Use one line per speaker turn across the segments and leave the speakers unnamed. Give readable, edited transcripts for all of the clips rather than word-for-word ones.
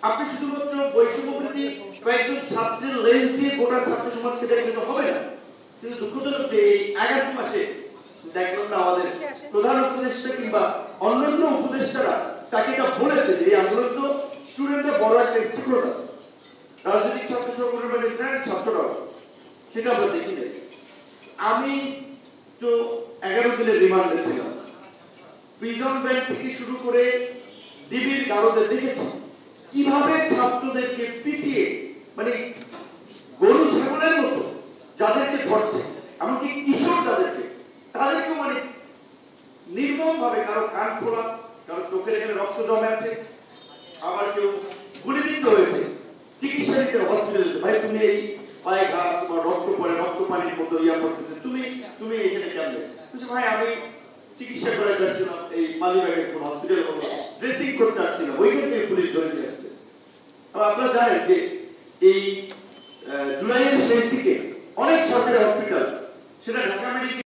আপনি শুধুমাত্র বৈষম্যবিরোধী কয়েকজন ছাত্রের লেন্স দিয়ে গোটা ছাত্র সমাজকে দেখলে তো হবে না। কিন্তু দুঃখজনক যে এই 11 মাসে দেখলাম না আমাদের প্রধান উপদেষ্টা কিংবা অন্যান্য উপদেষ্টারা তাকে এটা বলেছে যে এই আন্দোলন তো স্টুডেন্টরা বড় একটা স্টেক হোল্ডার, রাজনৈতিক ছাত্র সংগঠনের ছাত্ররা, সেটা আমরা দেখি নাই। আমি তো 11 দিনের রিমান্ডে ছিলাম। প্রিজন ভ্যান থেকে শুরু করে ডিবির গারদে দেখেছি কিভাবে ছাত্রদেরকে পিটিয়ে মানে গরু ছাগলের মতো যাদেরকে ধরছে, এমনকি কিশোর যাদেরকে, তাদেরকেও মানে নির্মম ভাবে কারো কান খোলা, কারো চোখের এখানে রক্ত জমে আছে, আবার কেউ গুলিবিদ্ধ হয়েছে, চিকিৎসা নিতে হসপিটালে। ভাই তুমি এই পায়ে ঘা, তোমার রক্ত পড়ে, রক্ত পানির মতো ইয়া করতেছে, তুমি এখানে কেমনে? ভাই আমি চিকিৎসা করাতে আসছিলাম এই মালিবাগের কোন হসপিটালে, কোনো ড্রেসিং করতে আসছিলাম, ওইখান থেকে পুলিশ ধরে নিয়ে আসছে। আপনারা জানেন যে এই জুলাইয়ের শেষ দিকে অনেক সরকারি হসপিটাল, সেটা ঢাকা মেডিকেল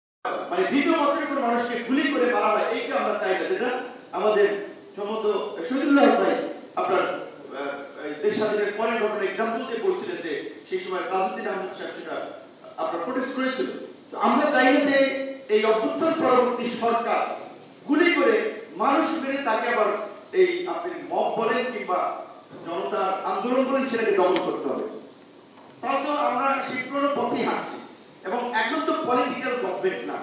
মানে বিধ মতের কোনো মানুষকে গুলি করে মারা হয়, এইটা আমরা চাই না। যেটা আমাদের সম্ভবত শহীদুল্লাহ ভাই আপনার দেশ স্বাধীনের পরের ঘটনা এক্সাম্পল দিয়ে বলছিলেন যে সেই সময় তাজউদ্দিন আহমদ সাহেব সেটা আপনার প্রোটেস্ট করেছিল। তো আমরা চাই না যে এই অভ্যুত্থান পরবর্তী সরকার গুলি করে মানুষ মেরে তাকে আবার এই আপনি মব বলেন কিংবা জনতার আন্দোলন বলেন সেটাকে দমন করতে হবে। তাও তো আমরা সেই পুরোনো পথেই হাঁটছি। এবং এখন তো পলিটিক্যাল গভর্নমেন্ট না,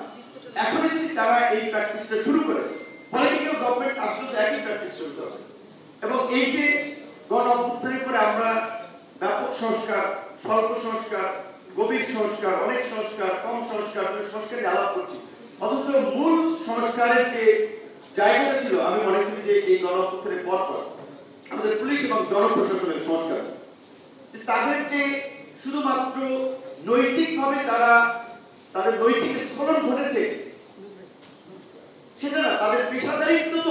এখন যদি তারা এই প্র্যাকটিসটা শুরু করে, পলিটিক্যাল গভর্নমেন্ট আসলে তো একই প্র্যাকটিস শুরু হবে। এবং এই যে গণ অভ্যুত্থানের পরে আমরা ব্যাপক সংস্কার, স্বল্প সংস্কার, গভীর সংস্কার, অনেক সংস্কার, কম সংস্কার, সংস্কারের আলাপ করছি, অথচ মূল সংস্কারের যে জায়গাটা ছিল আমি মনে করি যে এই গণ অভ্যুত্থানের পর আমাদের পুলিশ এবং জনপ্রশাসনের সংস্কার, তাদের যে শুধুমাত্র নৈতিকভাবে তারা তাদের নৈতিক স্খলন ঘটেছে সেটা না, তাদের পেশাদারিত্ব তো